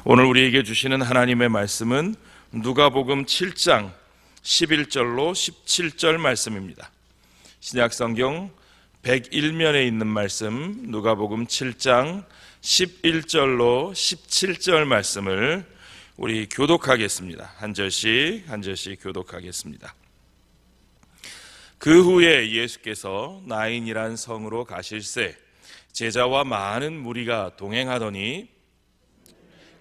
오늘 우리에게 주시는 하나님의 말씀은 누가복음 7장 11절로 17절 말씀입니다. 신약성경 101면에 있는 말씀, 누가복음 7장 11절로 17절 말씀을 우리 교독하겠습니다. 한 절씩 교독하겠습니다. 그 후에 예수께서 나인이란 성으로 가실새 제자와 많은 무리가 동행하더니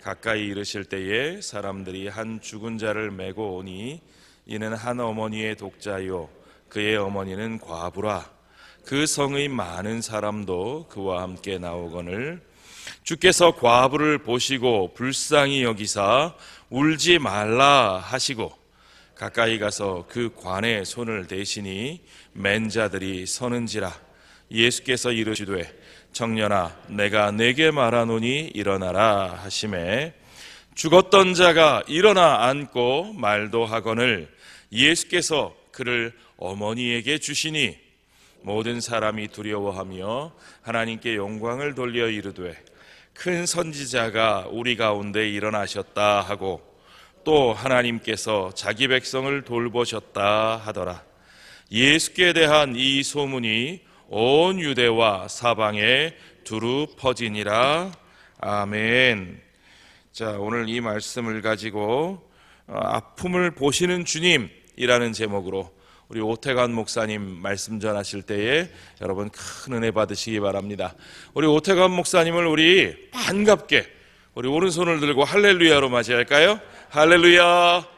가까이 이르실 때에 사람들이 한 죽은 자를 메고 오니 이는 한 어머니의 독자요 그의 어머니는 과부라. 그 성의 많은 사람도 그와 함께 나오거늘 주께서 과부를 보시고 불쌍히 여기사 울지 말라 하시고 가까이 가서 그 관에 손을 대시니 맨 자들이 서는지라. 예수께서 이르시되 청년아 내가 네게 말하노니 일어나라 하시매 죽었던 자가 일어나 앉고 말도 하거늘 예수께서 그를 어머니에게 주시니 모든 사람이 두려워하며 하나님께 영광을 돌려 이르되 큰 선지자가 우리 가운데 일어나셨다 하고 또 하나님께서 자기 백성을 돌보셨다 하더라. 예수께 대한 이 소문이 온 유대와 사방에 두루 퍼지니라. 아멘. 자, 오늘 이 말씀을 가지고 아픔을 보시는 주님이라는 제목으로 우리 오태관 목사님 말씀 전하실 때에 여러분 큰 은혜 받으시기 바랍니다. 우리 오태관 목사님을 우리 반갑게 우리 오른손을 들고 할렐루야로 맞이할까요? 할렐루야.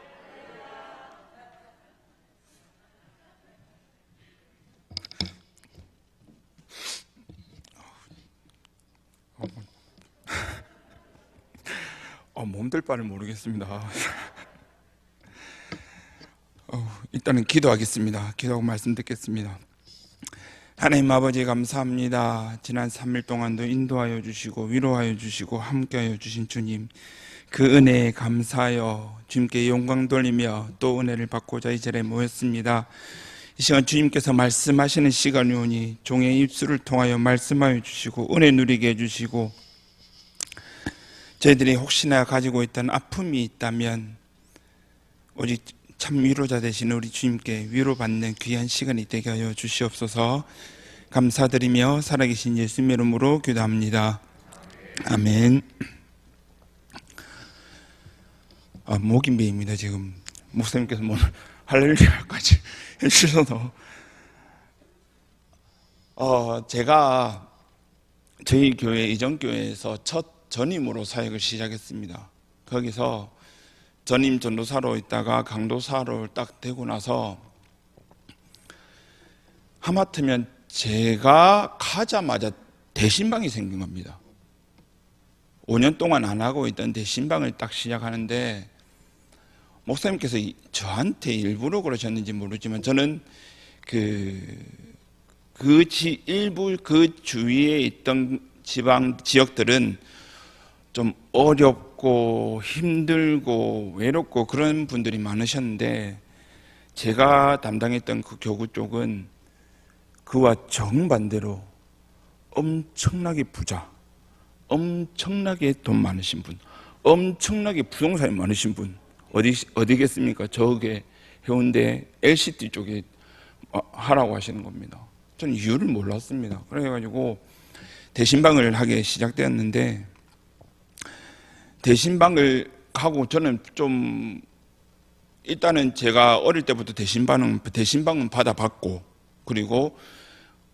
몸둘 바를 모르겠습니다. 일단은 기도하겠습니다. 기도하고 말씀 듣겠습니다. 하나님 아버지 감사합니다. 지난 3일 동안도 인도하여 주시고 위로하여 주시고 함께하여 주신 주님, 그 은혜에 감사하여 주님께 영광 돌리며 또 은혜를 받고자 이 자리에 모였습니다. 이 시간 주님께서 말씀하시는 시간이 오니 종의 입술을 통하여 말씀하여 주시고 은혜 누리게 해주시고 저희들이 혹시나 가지고 있던 아픔이 있다면 오직 참 위로자 되신 우리 주님께 위로받는 귀한 시간이 되게 하여 주시옵소서. 감사드리며 살아계신 예수님의 이름으로 기도합니다. 아멘. 목이 메입니다. 지금 목사님께서 오늘 할렐루야까지 해주셔서 제가 저희 교회 이전교회에서 첫 전임으로 사역을 시작했습니다. 거기서 전임 전도사로 있다가 강도사로 딱 되고 나서 하마터면 제가 가자마자 대신방이 생긴 겁니다. 5년 동안 안 하고 있던 대신방을 딱 시작하는데 목사님께서 저한테 일부러 그러셨는지 모르지만 저는 일부 그 주위에 있던 지역들은 좀 어렵고 힘들고 외롭고 그런 분들이 많으셨는데 제가 담당했던 그 교구 쪽은 그와 정반대로 엄청나게 부자, 엄청나게 돈 많으신 분, 엄청나게 부동산이 많으신 분 어디겠습니까? 저게 해운대 LCT 쪽에 하라고 하시는 겁니다. 저는 이유를 몰랐습니다. 그래가지고 대신방을 하게 시작되었는데 대신방을 하고 저는 좀 일단은 제가 어릴 때부터 대신방은 받아봤고 그리고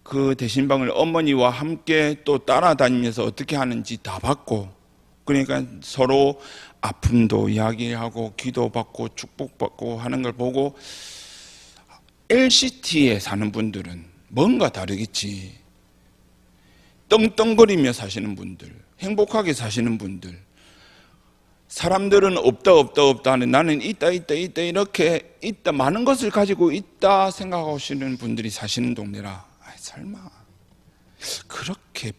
그 대신방을 어머니와 함께 또 따라다니면서 어떻게 하는지 다 봤고 그러니까 서로 아픔도 이야기하고 기도받고 축복받고 하는 걸 보고 LCT에 사는 분들은 뭔가 다르겠지. 떵떵거리며 사시는 분들, 행복하게 사시는 분들, 사람들은 없다 하는 나는 있다 이렇게 있다 많은 것을 가지고 있다 생각하시는 분들이 사시는 동네라 설마 그렇게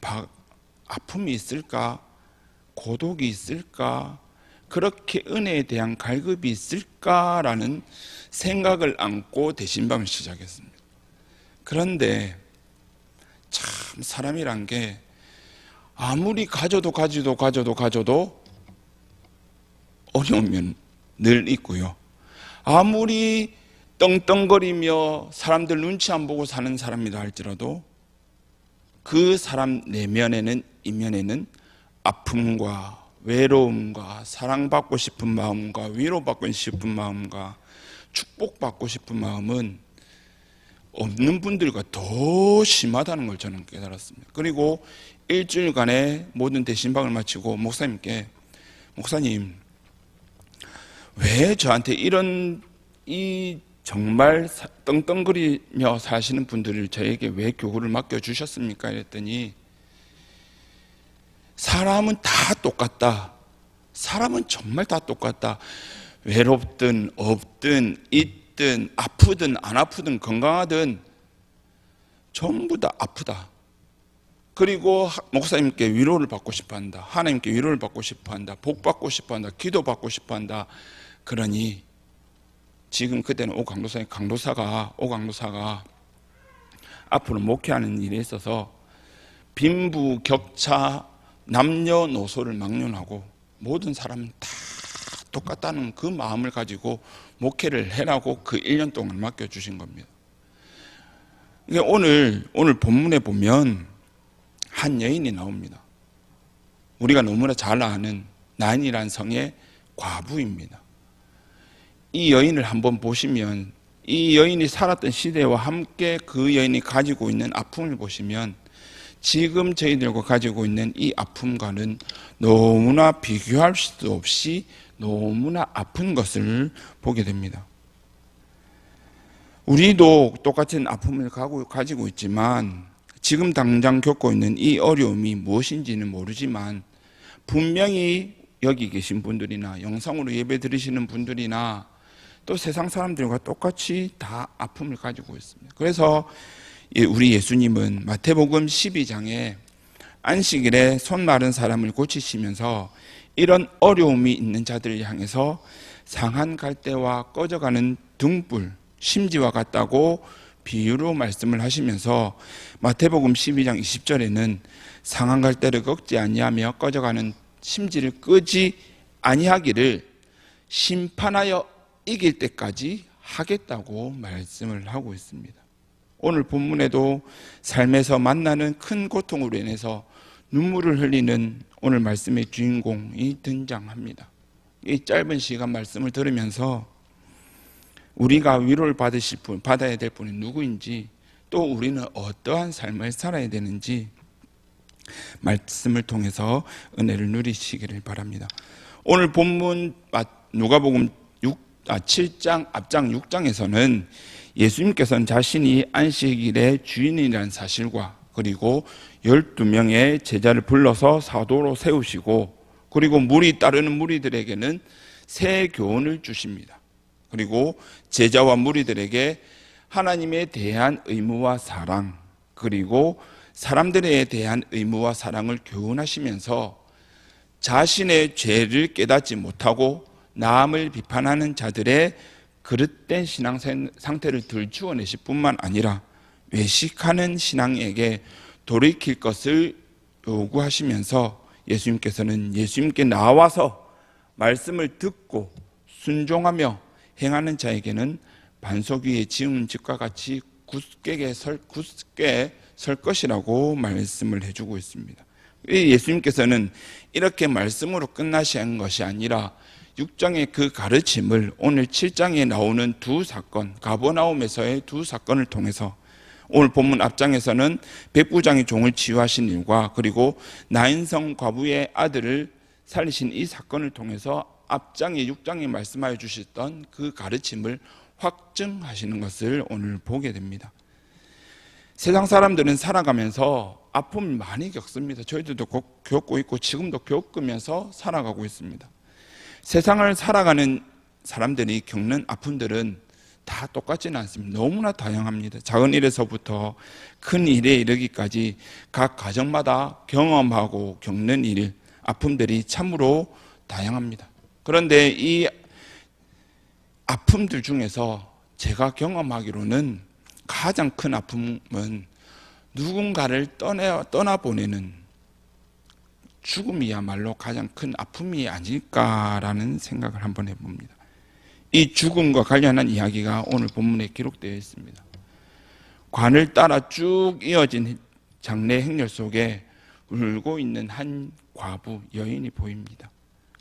아픔이 있을까? 고독이 있을까? 그렇게 은혜에 대한 갈급이 있을까라는 생각을 안고 대신방을 시작했습니다. 그런데 참 사람이란 게 아무리 가져도 어려우면 늘 있고요. 아무리 떵떵거리며 사람들 눈치 안 보고 사는 사람이라 할지라도 그 사람 내면에는, 이면에는 아픔과 외로움과 사랑받고 싶은 마음과 위로받고 싶은 마음과 축복받고 싶은 마음은 없는 분들과 더 심하다는 걸 저는 깨달았습니다. 그리고 일주일간의 모든 대신방을 마치고 목사님께, 목사님 왜 저한테 이 정말 떵떵거리며 사시는 분들을 저에게 왜 교구를 맡겨주셨습니까? 이랬더니 사람은 다 똑같다. 사람은 정말 다 똑같다. 외롭든 없든 있든 아프든 안 아프든 건강하든 전부 다 아프다. 그리고 목사님께 위로를 받고 싶어한다. 하나님께 위로를 받고 싶어한다. 복 받고 싶어한다. 기도 받고 싶어한다. 그러니 지금 그때는 오 강도사가 앞으로 목회하는 일에 있어서 빈부격차 남녀노소를 막론하고 모든 사람은 다 똑같다는 그 마음을 가지고 목회를 해라고 그 1년 동안 맡겨주신 겁니다. 오늘 본문에 보면 한 여인이 나옵니다. 우리가 너무나 잘 아는 나인이라는 성의 과부입니다. 이 여인을 한번 보시면 이 여인이 살았던 시대와 함께 그 여인이 가지고 있는 아픔을 보시면 지금 저희들과 가지고 있는 이 아픔과는 너무나 비교할 수도 없이 너무나 아픈 것을 보게 됩니다. 우리도 똑같은 아픔을 가지고 있지만 지금 당장 겪고 있는 이 어려움이 무엇인지는 모르지만 분명히 여기 계신 분들이나 영상으로 예배 드리시는 분들이나 또 세상 사람들과 똑같이 다 아픔을 가지고 있습니다. 그래서 우리 예수님은 마태복음 12장에 안식일에 손 마른 사람을 고치시면서 이런 어려움이 있는 자들을 향해서 상한 갈대와 꺼져가는 등불, 심지와 같다고 비유로 말씀을 하시면서 마태복음 12장 20절에는 상한 갈대를 꺾지 아니하며 꺼져가는 심지를 끄지 아니하기를 심판하여 이길 때까지 하겠다고 말씀을 하고 있습니다. 오늘 본문에도 삶에서 만나는 큰 고통으로 인해서 눈물을 흘리는 오늘 말씀의 주인공이 등장합니다. 이 짧은 시간 말씀을 들으면서 우리가 위로를 받아야 될 분이 누구인지, 또 우리는 어떠한 삶을 살아야 되는지 말씀을 통해서 은혜를 누리시기를 바랍니다. 오늘 본문 누가복음 7장 앞장 6장에서는 예수님께서는 자신이 안식일의 주인이라는 사실과 그리고 12명의 제자를 불러서 사도로 세우시고 그리고 물이 따르는 무리들에게는 새 교훈을 주십니다. 그리고 제자와 무리들에게 하나님에 대한 의무와 사랑 그리고 사람들에 대한 의무와 사랑을 교훈하시면서 자신의 죄를 깨닫지 못하고 남을 비판하는 자들의 그릇된 신앙 상태를 들추어내실 뿐만 아니라 외식하는 신앙에게 돌이킬 것을 요구하시면서 예수님께 나와서 말씀을 듣고 순종하며 행하는 자에게는 반석 위에 지은 집과 같이 굳게 설 것이라고 말씀을 해주고 있습니다. 예수님께서는 이렇게 말씀으로 끝나신 것이 아니라 6장의 그 가르침을 오늘 7장에 나오는 두 사건, 가버나움에서의 두 사건을 통해서 오늘 본문 앞장에서는 백부장이 종을 치유하신 일과 그리고 나인성 과부의 아들을 살리신 이 사건을 통해서 앞장에 6장에 말씀하여 주셨던 그 가르침을 확증하시는 것을 오늘 보게 됩니다. 세상 사람들은 살아가면서 아픔을 많이 겪습니다. 저희들도 겪고 있고 지금도 겪으면서 살아가고 있습니다. 세상을 살아가는 사람들이 겪는 아픔들은 다 똑같지는 않습니다. 너무나 다양합니다. 작은 일에서부터 큰 일에 이르기까지 각 가정마다 경험하고 겪는 일, 아픔들이 참으로 다양합니다. 그런데 이 아픔들 중에서 제가 경험하기로는 가장 큰 아픔은 누군가를 떠나보내는 죽음이야말로 가장 큰 아픔이 아닐까라는 생각을 한번 해봅니다. 이 죽음과 관련한 이야기가 오늘 본문에 기록되어 있습니다. 관을 따라 쭉 이어진 장례 행렬 속에 울고 있는 한 과부 여인이 보입니다.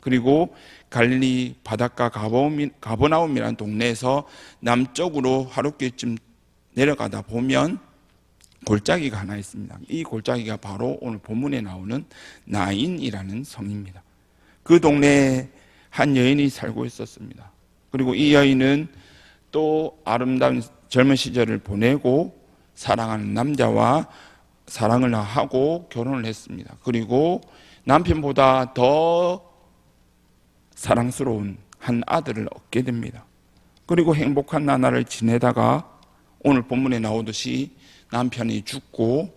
그리고 갈릴리 바닷가 가버나움이라는 동네에서 남쪽으로 하룻길쯤 내려가다 보면 골짜기가 하나 있습니다. 이 골짜기가 바로 오늘 본문에 나오는 나인이라는 성입니다. 그 동네에 한 여인이 살고 있었습니다. 그리고 이 여인은 또 아름다운 젊은 시절을 보내고 사랑하는 남자와 사랑을 하고 결혼을 했습니다. 그리고 남편보다 더 사랑스러운 한 아들을 얻게 됩니다. 그리고 행복한 나날을 지내다가 오늘 본문에 나오듯이 남편이 죽고,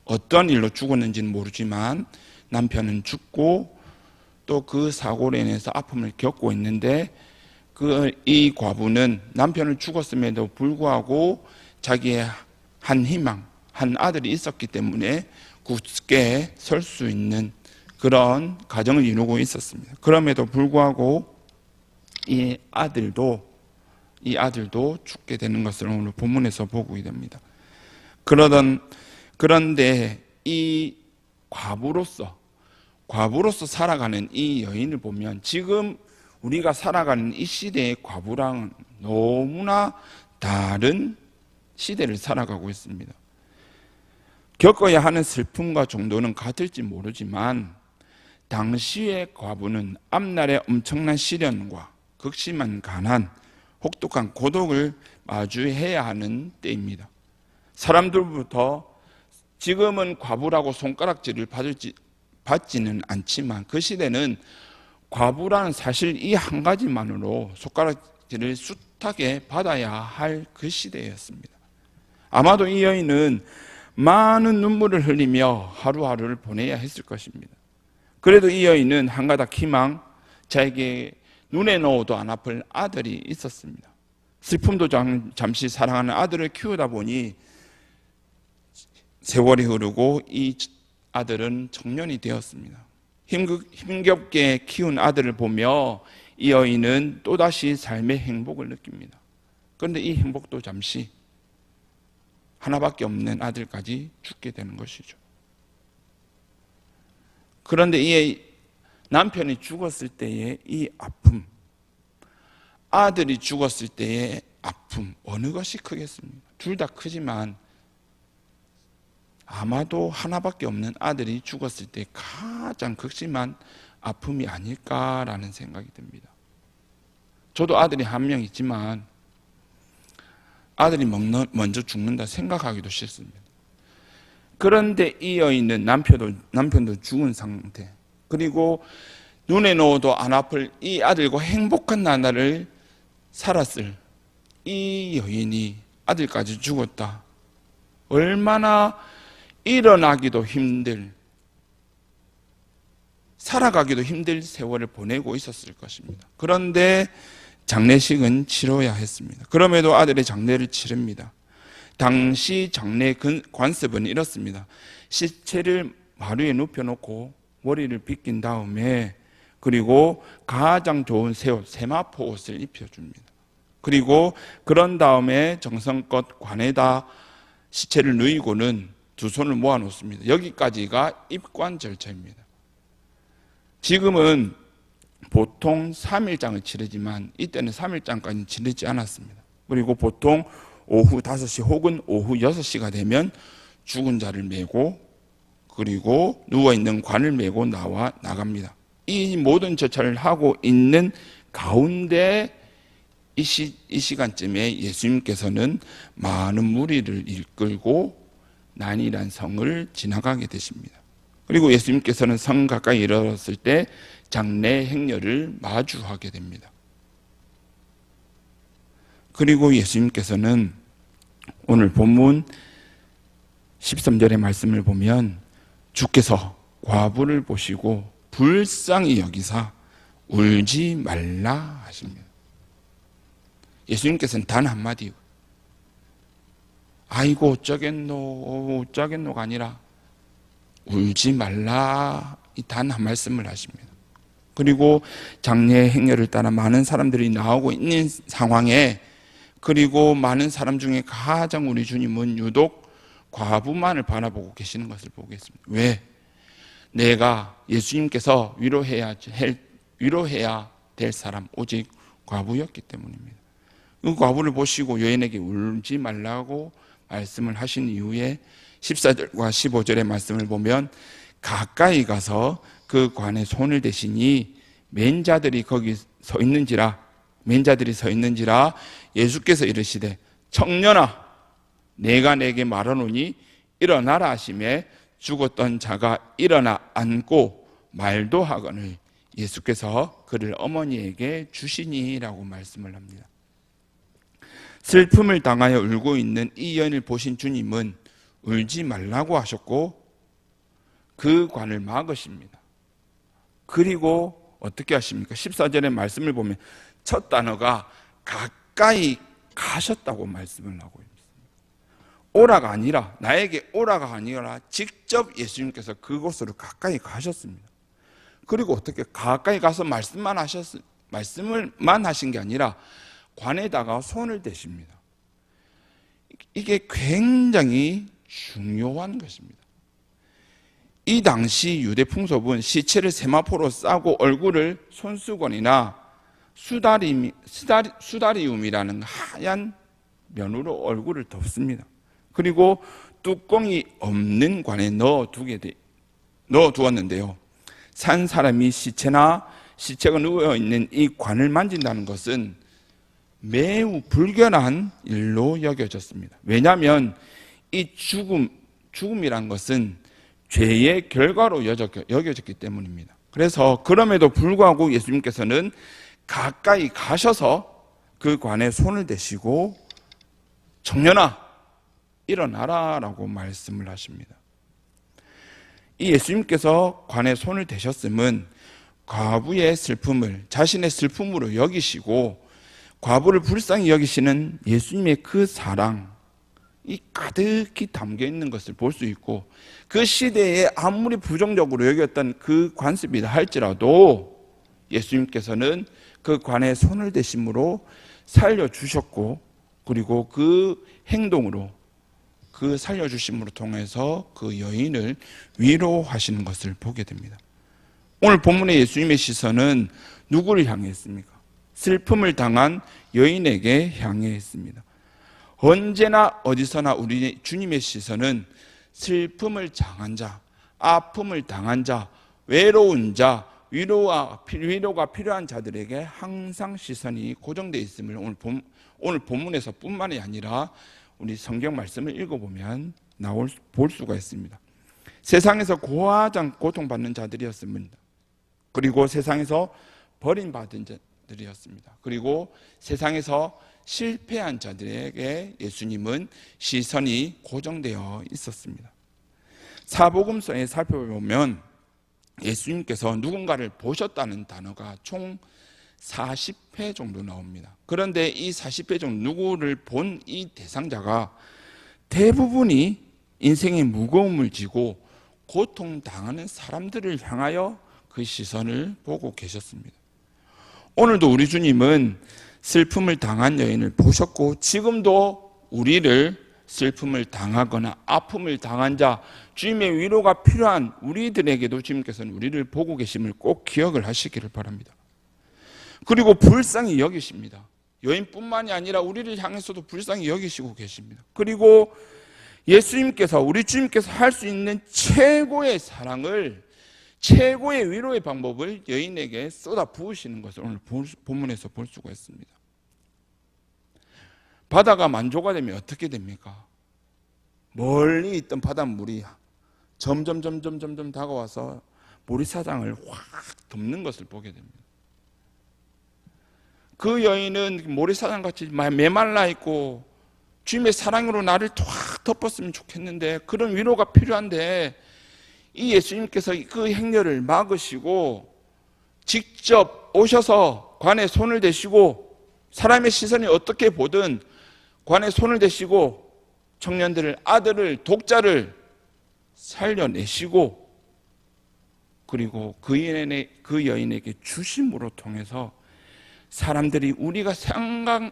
어떤 일로 죽었는지는 모르지만 남편은 죽고 또 그 사고로 인해서 아픔을 겪고 있는데, 이 과부는 남편을 죽었음에도 불구하고 자기의 한 희망, 한 아들이 있었기 때문에 굳게 설 수 있는 그런 가정을 이루고 있었습니다. 그럼에도 불구하고 이 아들도 죽게 되는 것을 오늘 본문에서 보고 됩니다. 그런데 이 과부로서 살아가는 이 여인을 보면 지금 우리가 살아가는 이 시대의 과부랑 너무나 다른 시대를 살아가고 있습니다. 겪어야 하는 슬픔과 정도는 같을지 모르지만 당시의 과부는 앞날의 엄청난 시련과 극심한 가난, 혹독한 고독을 마주해야 하는 때입니다. 사람들부터 지금은 과부라고 손가락질을 받지는 않지만 그 시대는 과부라는 사실 이 한 가지만으로 손가락질을 숱하게 받아야 할 그 시대였습니다. 아마도 이 여인은 많은 눈물을 흘리며 하루하루를 보내야 했을 것입니다. 그래도 이 여인은 한 가닥 희망, 자에게 눈에 넣어도 안 아플 아들이 있었습니다. 슬픔도 잠시 사랑하는 아들을 키우다 보니 세월이 흐르고 이 아들은 청년이 되었습니다. 힘겹게 키운 아들을 보며 이 여인은 또다시 삶의 행복을 느낍니다. 그런데 이 행복도 잠시, 하나밖에 없는 아들까지 죽게 되는 것이죠. 그런데 이 남편이 죽었을 때의 이 아픔, 아들이 죽었을 때의 아픔, 어느 것이 크겠습니까? 둘 다 크지만 아마도 하나밖에 없는 아들이 죽었을 때 가장 극심한 아픔이 아닐까라는 생각이 듭니다. 저도 아들이 한 명 있지만 아들이 먼저 죽는다 생각하기도 싫습니다. 그런데 이 여인은 남편도 죽은 상태, 그리고 눈에 넣어도 안 아플 이 아들과 행복한 나날을 살았을 이 여인이 아들까지 죽었다. 얼마나 일어나기도 힘들, 살아가기도 힘들 세월을 보내고 있었을 것입니다. 그런데 장례식은 치러야 했습니다. 그럼에도 아들의 장례를 치릅니다. 당시 장례 관습은 이렇습니다. 시체를 마루에 눕혀놓고 머리를 빗긴 다음에, 그리고 가장 좋은 새 옷, 세마포 옷을 입혀줍니다. 그리고 그런 다음에 정성껏 관에다 시체를 누이고는 두 손을 모아 놓습니다. 여기까지가 입관 절차입니다. 지금은 보통 3일장을 치르지만 이때는 3일장까지는 치르지 않았습니다. 그리고 보통 오후 5시 혹은 오후 6시가 되면 죽은 자를 메고, 그리고 누워있는 관을 메고 나갑니다. 이 모든 절차를 하고 있는 가운데 이 시간쯤에 예수님께서는 많은 무리를 이끌고 나인이라는 성을 지나가게 되십니다. 그리고 예수님께서는 성 가까이 이르렀을 때 장례 행렬을 마주하게 됩니다. 그리고 예수님께서는 오늘 본문 13절의 말씀을 보면 주께서 과부를 보시고 불쌍히 여기사 울지 말라 하십니다. 예수님께서는 단 한마디, 아이고 어쩌겠노가 아니라 울지 말라 이 단 한 말씀을 하십니다. 그리고 장례 행렬을 따라 많은 사람들이 나오고 있는 상황에, 그리고 많은 사람 중에 가장 우리 주님은 유독 과부만을 바라보고 계시는 것을 보겠습니다. 왜? 내가 예수님께서 위로해야 될 사람 오직 과부였기 때문입니다. 그 과부를 보시고 여인에게 울지 말라고 말씀을 하신 이후에 14절과 15절의 말씀을 보면 가까이 가서 그 관에 손을 대시니 맨자들이 서 있는지라 예수께서 이르시되 청년아 내가 내게 말하노니 일어나라 하시매 죽었던 자가 일어나 앉고 말도 하거늘 예수께서 그를 어머니에게 주시니라고 말씀을 합니다. 슬픔을 당하여 울고 있는 이 여인을 보신 주님은 울지 말라고 하셨고 그 관을 막으십니다. 그리고 어떻게 하십니까? 14절의 말씀을 보면 첫 단어가 가까이 가셨다고 말씀을 하고 있습니다. 오라가 아니라, 나에게 오라가 아니라 직접 예수님께서 그곳으로 가까이 가셨습니다. 그리고 어떻게 가까이 가서 말씀만 하신 게 아니라 관에다가 손을 대십니다. 이게 굉장히 중요한 것입니다. 이 당시 유대 풍습은 시체를 세마포로 싸고 얼굴을 손수건이나 수다리움이라는 하얀 면으로 얼굴을 덮습니다. 그리고 뚜껑이 없는 관에 넣어두었는데요. 산 사람이 시체가 누워있는 이 관을 만진다는 것은 매우 불결한 일로 여겨졌습니다. 왜냐하면 이 죽음이란 것은 죄의 결과로 여겨졌기 때문입니다. 그래서 그럼에도 불구하고 예수님께서는 가까이 가셔서 그 관에 손을 대시고 청년아 일어나라 라고 말씀을 하십니다. 이 예수님께서 관에 손을 대셨음은 과부의 슬픔을 자신의 슬픔으로 여기시고 과부를 불쌍히 여기시는 예수님의 그 사랑이 가득히 담겨 있는 것을 볼 수 있고, 그 시대에 아무리 부정적으로 여겼던 그 관습이다 할지라도 예수님께서는 그 관에 손을 대심으로 살려주셨고, 그리고 그 행동으로, 그 살려주심으로 통해서 그 여인을 위로하시는 것을 보게 됩니다. 오늘 본문의 예수님의 시선은 누구를 향해 했습니까? 슬픔을 당한 여인에게 향해 했습니다. 언제나 어디서나 우리 주님의 시선은 슬픔을 당한 자, 아픔을 당한 자, 외로운 자, 위로가 필요한 자들에게 항상 시선이 고정되어 있음을 오늘 본문에서 뿐만이 아니라 우리 성경 말씀을 읽어보면 볼 수가 있습니다. 세상에서 고하장 고통받는 자들이었습니다. 그리고 세상에서 버림받은 자들이었습니다. 그리고 세상에서 실패한 자들에게 예수님은 시선이 고정되어 있었습니다. 사복음서에 살펴보면 예수님께서 누군가를 보셨다는 단어가 총 40회 정도 나옵니다. 그런데 이 40회 정도 누구를 본 이 대상자가 대부분이 인생의 무거움을 지고 고통당하는 사람들을 향하여 그 시선을 보고 계셨습니다. 오늘도 우리 주님은 슬픔을 당한 여인을 보셨고, 지금도 우리를 슬픔을 당하거나 아픔을 당한 자, 주님의 위로가 필요한 우리들에게도 주님께서는 우리를 보고 계심을 꼭 기억을 하시기를 바랍니다. 그리고 불쌍히 여기십니다. 여인뿐만이 아니라 우리를 향해서도 불쌍히 여기시고 계십니다. 그리고 예수님께서, 우리 주님께서 할 수 있는 최고의 사랑을, 최고의 위로의 방법을 여인에게 쏟아 부으시는 것을 오늘 본문에서 볼 수가 있습니다. 바다가 만조가 되면 어떻게 됩니까? 멀리 있던 바닷물이 점점 다가와서 모리사장을 확 덮는 것을 보게 됩니다. 그 여인은 모리사장같이 메말라 있고 주님의 사랑으로 나를 확 덮었으면 좋겠는데, 그런 위로가 필요한데 이 예수님께서 그 행렬을 막으시고 직접 오셔서 관에 손을 대시고, 사람의 시선이 어떻게 보든 관에 손을 대시고 청년들을, 아들을, 독자를 살려내시고 그리고 그 여인에게 주심으로 통해서 사람들이 우리가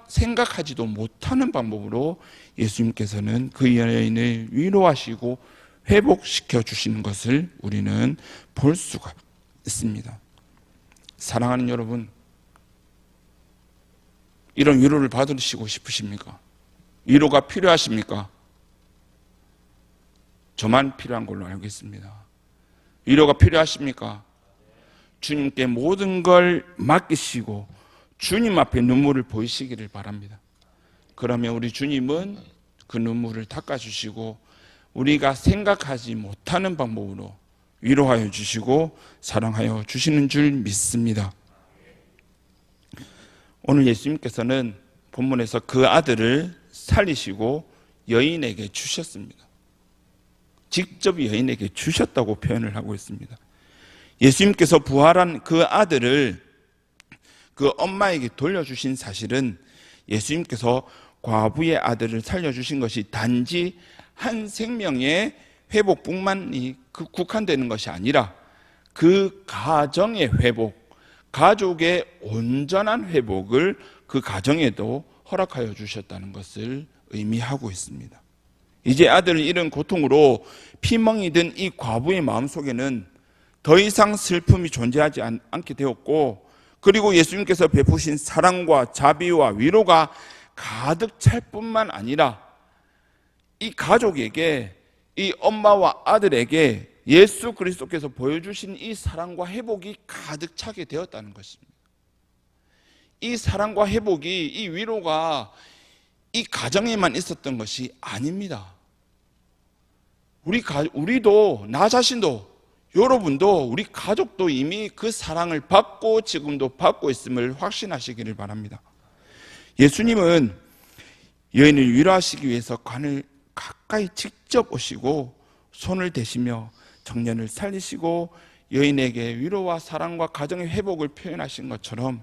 생각하지도 못하는 방법으로 예수님께서는 그 여인을 위로하시고 회복시켜 주시는 것을 우리는 볼 수가 있습니다. 사랑하는 여러분, 이런 위로를 받으시고 싶으십니까? 위로가 필요하십니까? 저만 필요한 걸로 알고 있습니다. 위로가 필요하십니까? 주님께 모든 걸 맡기시고 주님 앞에 눈물을 보이시기를 바랍니다. 그러면 우리 주님은 그 눈물을 닦아주시고 우리가 생각하지 못하는 방법으로 위로하여 주시고 사랑하여 주시는 줄 믿습니다. 오늘 예수님께서는 본문에서 그 아들을 살리시고 여인에게 주셨습니다. 직접 여인에게 주셨다고 표현을 하고 있습니다. 예수님께서 부활한 그 아들을 그 엄마에게 돌려주신 사실은 예수님께서 과부의 아들을 살려주신 것이 단지 한 생명의 회복뿐만이 국한되는 것이 아니라 그 가정의 회복, 가족의 온전한 회복을 그 가정에도 허락하여 주셨다는 것을 의미하고 있습니다. 이제 아들을 잃은 고통으로 피멍이 든 이 과부의 마음속에는 더 이상 슬픔이 존재하지 않게 되었고, 그리고 예수님께서 베푸신 사랑과 자비와 위로가 가득 찰 뿐만 아니라 이 가족에게, 이 엄마와 아들에게 예수 그리스도께서 보여주신 이 사랑과 회복이 가득 차게 되었다는 것입니다. 이 사랑과 회복이, 이 위로가 이 가정에만 있었던 것이 아닙니다. 우리도, 나 자신도, 여러분도, 우리 가족도 이미 그 사랑을 받고 지금도 받고 있음을 확신하시기를 바랍니다. 예수님은 여인을 위로하시기 위해서 관을 가까이 직접 오시고 손을 대시며 청년을 살리시고 여인에게 위로와 사랑과 가정의 회복을 표현하신 것처럼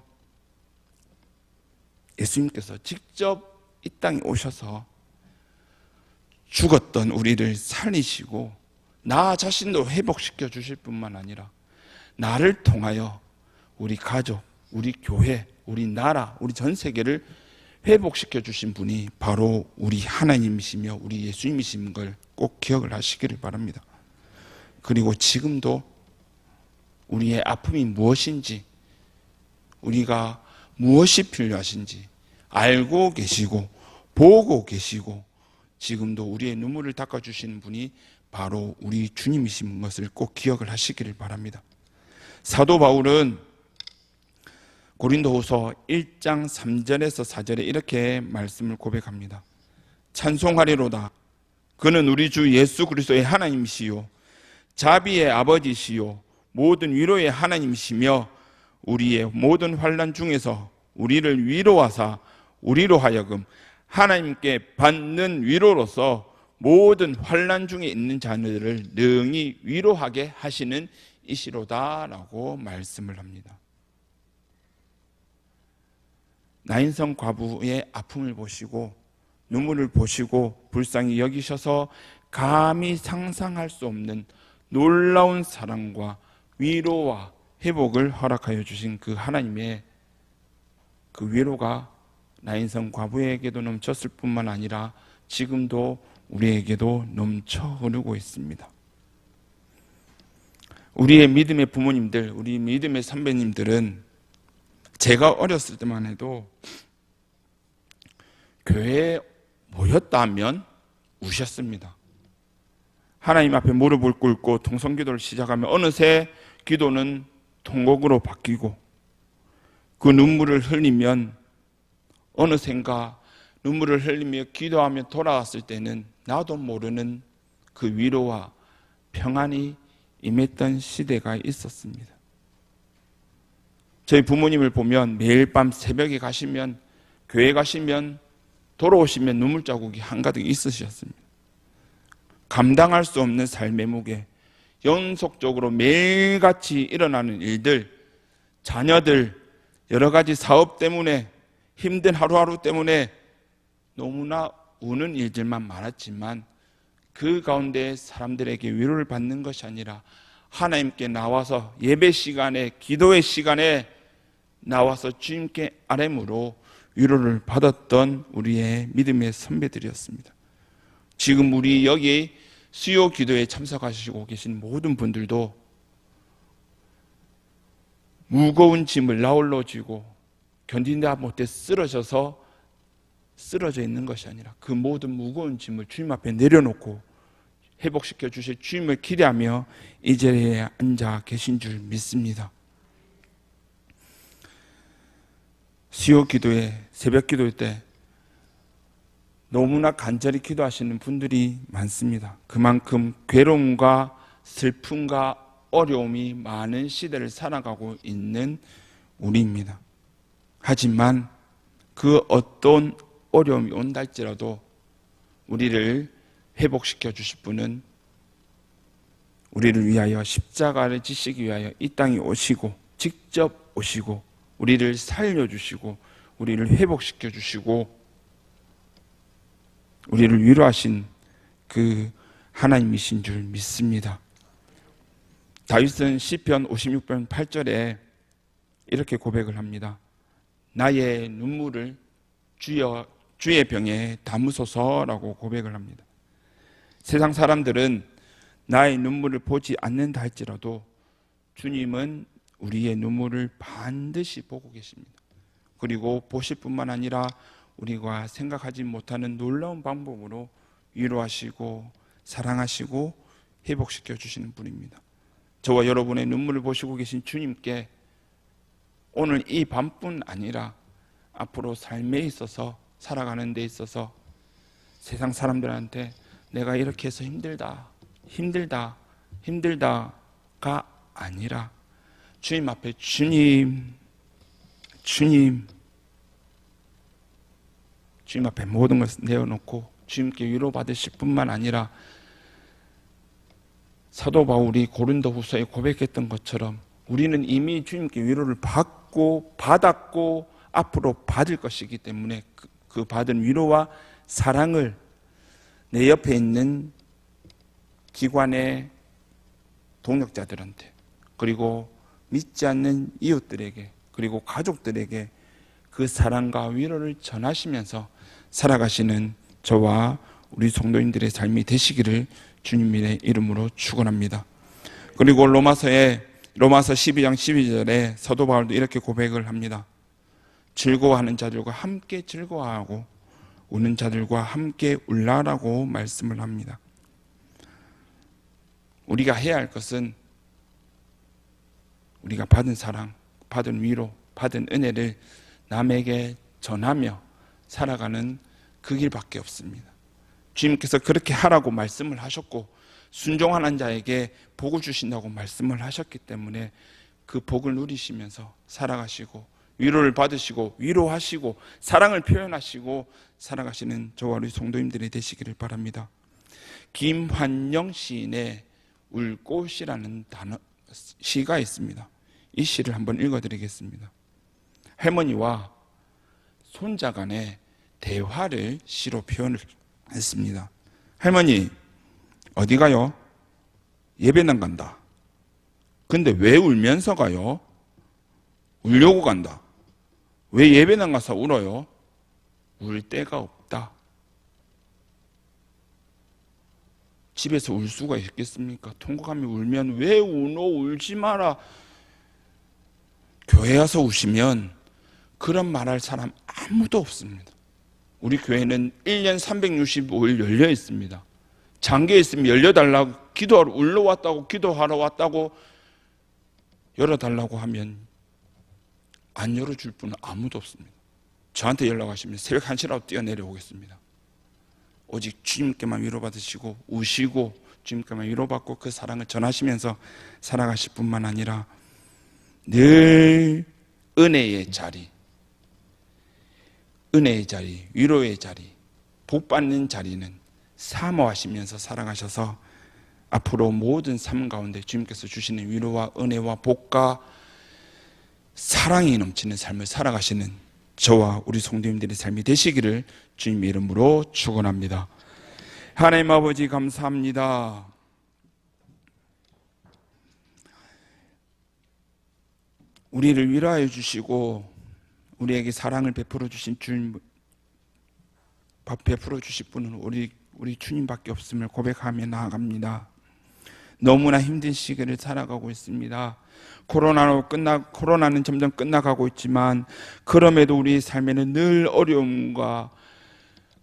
예수님께서 직접 이 땅에 오셔서 죽었던 우리를 살리시고 나 자신도 회복시켜 주실 뿐만 아니라 나를 통하여 우리 가족, 우리 교회, 우리 나라, 우리 전 세계를 회복시켜 주신 분이 바로 우리 하나님이시며 우리 예수님이신 걸 꼭 기억을 하시기를 바랍니다. 그리고 지금도 우리의 아픔이 무엇인지, 우리가 무엇이 필요하신지 알고 계시고 보고 계시고 지금도 우리의 눈물을 닦아주시는 분이 바로 우리 주님이신 것을 꼭 기억을 하시기를 바랍니다. 사도 바울은 고린도후서 1장 3절에서 4절에 이렇게 말씀을 고백합니다. 찬송하리로다. 그는 우리 주 예수 그리스도의 하나님이시요 자비의 아버지시요 모든 위로의 하나님이시며 우리의 모든 환난 중에서 우리를 위로하사 우리로 하여금 하나님께 받는 위로로서 모든 환난 중에 있는 자들을 능히 위로하게 하시는 이시로다라고 말씀을 합니다. 나인성 과부의 아픔을 보시고 눈물을 보시고 불쌍히 여기셔서 감히 상상할 수 없는 놀라운 사랑과 위로와 회복을 허락하여 주신 그 하나님의 그 위로가 나인성 과부에게도 넘쳤을 뿐만 아니라 지금도 우리에게도 넘쳐 흐르고 있습니다. 우리의 믿음의 부모님들, 우리 믿음의 선배님들은 제가 어렸을 때만 해도 교회에 모였다 하면 우셨습니다. 하나님 앞에 무릎을 꿇고 통성기도를 시작하면 어느새 기도는 통곡으로 바뀌고 그 눈물을 흘리면 어느샌가 눈물을 흘리며 기도하며 돌아왔을 때는 나도 모르는 그 위로와 평안이 임했던 시대가 있었습니다. 저희 부모님을 보면 매일 밤 새벽에 가시면, 교회 가시면, 돌아오시면 눈물 자국이 한가득 있으셨습니다. 감당할 수 없는 삶의 무게, 연속적으로 매일같이 일어나는 일들, 자녀들, 여러 가지 사업 때문에 힘든 하루하루 때문에 너무나 우는 일들만 많았지만 그 가운데 사람들에게 위로를 받는 것이 아니라 하나님께 나와서 예배 시간에, 기도의 시간에 나와서 주님께 아뢰므로 위로를 받았던 우리의 믿음의 선배들이었습니다. 지금 우리 여기 수요 기도에 참석하시고 계신 모든 분들도 무거운 짐을 나홀로 지고 견디다 못해 쓰러져 있는 것이 아니라 그 모든 무거운 짐을 주님 앞에 내려놓고 회복시켜 주실 주님을 기대하며 이 자리에 앉아 계신 줄 믿습니다. 수요 기도에, 새벽 기도 때 너무나 간절히 기도하시는 분들이 많습니다. 그만큼 괴로움과 슬픔과 어려움이 많은 시대를 살아가고 있는 우리입니다. 하지만 그 어떤 어려움이 온다 할지라도 우리를 회복시켜 주실 분은 우리를 위하여 십자가를 지시기 위하여 이 땅에 오시고 직접 오시고 우리를 살려주시고 우리를 회복시켜 주시고 우리를 위로하신 그 하나님이신 줄 믿습니다. 다윗은 시편 56편 8절에 이렇게 고백을 합니다. 나의 눈물을 주의 병에 담으소서라고 고백을 합니다. 세상 사람들은 나의 눈물을 보지 않는다 할지라도 주님은 우리의 눈물을 반드시 보고 계십니다. 그리고 보실 뿐만 아니라 우리가 생각하지 못하는 놀라운 방법으로 위로하시고 사랑하시고 회복시켜 주시는 분입니다. 저와 여러분의 눈물을 보시고 계신 주님께 오늘 이 밤뿐 아니라 앞으로 삶에 있어서 살아가는 데 있어서 세상 사람들한테 내가 이렇게 해서 힘들다가 아니라 주님 앞에 주님 앞에 모든 것을 내어놓고 주님께 위로받으실 뿐만 아니라 사도 바울이 고린도후서에 고백했던 것처럼 우리는 이미 주님께 위로를 받았고 앞으로 받을 것이기 때문에 그 받은 위로와 사랑을 내 옆에 있는 기관의 동역자들한테 그리고 믿지 않는 이웃들에게 그리고 가족들에게 그 사랑과 위로를 전하시면서 살아가시는 저와 우리 성도인들의 삶이 되시기를 주님의 이름으로 축원합니다. 그리고 로마서 12장 12절에 사도 바울도 이렇게 고백을 합니다. 즐거워하는 자들과 함께 즐거워하고 우는 자들과 함께 울라라고 말씀을 합니다. 우리가 해야 할 것은 우리가 받은 사랑, 받은 위로, 받은 은혜를 남에게 전하며 살아가는 그 길밖에 없습니다. 주님께서 그렇게 하라고 말씀을 하셨고 순종하는 자에게 복을 주신다고 말씀을 하셨기 때문에 그 복을 누리시면서 살아가시고 위로를 받으시고 위로하시고 사랑을 표현하시고 살아가시는 저와 우리 성도님들이 되시기를 바랍니다. 김환영 시인의 울꽃이라는 시가 있습니다. 이 시를 한번 읽어드리겠습니다. 할머니와 손자 간의 대화를 시로 표현을 했습니다. 할머니 어디 가요? 예배당 간다. 근데 왜 울면서 가요? 울려고 간다. 왜 예배당 가서 울어요? 울 데가 없다. 집에서 울 수가 있겠습니까? 통곡하며 울면 왜 우노? 울지 마라. 교회 와서 우시면 그런 말할 사람 아무도 없습니다. 우리 교회는 1년 365일 열려 있습니다. 잠겨 있으면 열려달라고 기도하러 울러 왔다고 기도하러 왔다고 열어달라고 하면 안 열어줄 분은 아무도 없습니다. 저한테 연락하시면 새벽 1시라도 뛰어내려오겠습니다. 오직 주님께만 위로받으시고 우시고 주님께만 위로받고 그 사랑을 전하시면서 살아가실 뿐만 아니라 늘 은혜의 자리, 위로의 자리, 복받는 자리는 사모하시면서 살아가셔서 앞으로 모든 삶 가운데 주님께서 주시는 위로와 은혜와 복과 사랑이 넘치는 삶을 살아가시는 저와 우리 성도님들의 삶이 되시기를 주님의 이름으로 축원합니다. 하나님 아버지 감사합니다. 우리를 위로하여 주시고 우리에게 사랑을 베풀어 주신 주님, 베풀어 주실 분은 우리 주님밖에 없음을 고백하며 나아갑니다. 너무나 힘든 시기를 살아가고 있습니다. 코로나는 점점 끝나가고 있지만 그럼에도 우리 삶에는 늘 어려움과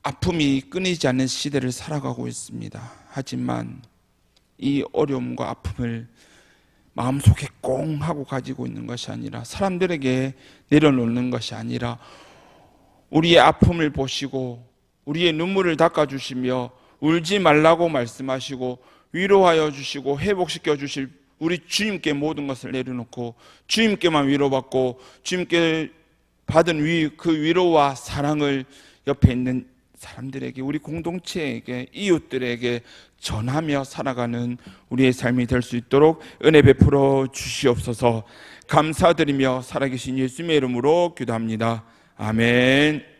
아픔이 끊이지 않는 시대를 살아가고 있습니다. 하지만 이 어려움과 아픔을 마음속에 꽁 하고 가지고 있는 것이 아니라, 사람들에게 내려놓는 것이 아니라 우리의 아픔을 보시고 우리의 눈물을 닦아주시며 울지 말라고 말씀하시고 위로하여 주시고 회복시켜 주실 우리 주님께 모든 것을 내려놓고 주님께만 위로받고 주님께 받은 그 위로와 사랑을 옆에 있는 사람들에게, 우리 공동체에게, 이웃들에게 전하며 살아가는 우리의 삶이 될 수 있도록 은혜 베풀어 주시옵소서. 감사드리며 살아계신 예수님의 이름으로 기도합니다. 아멘.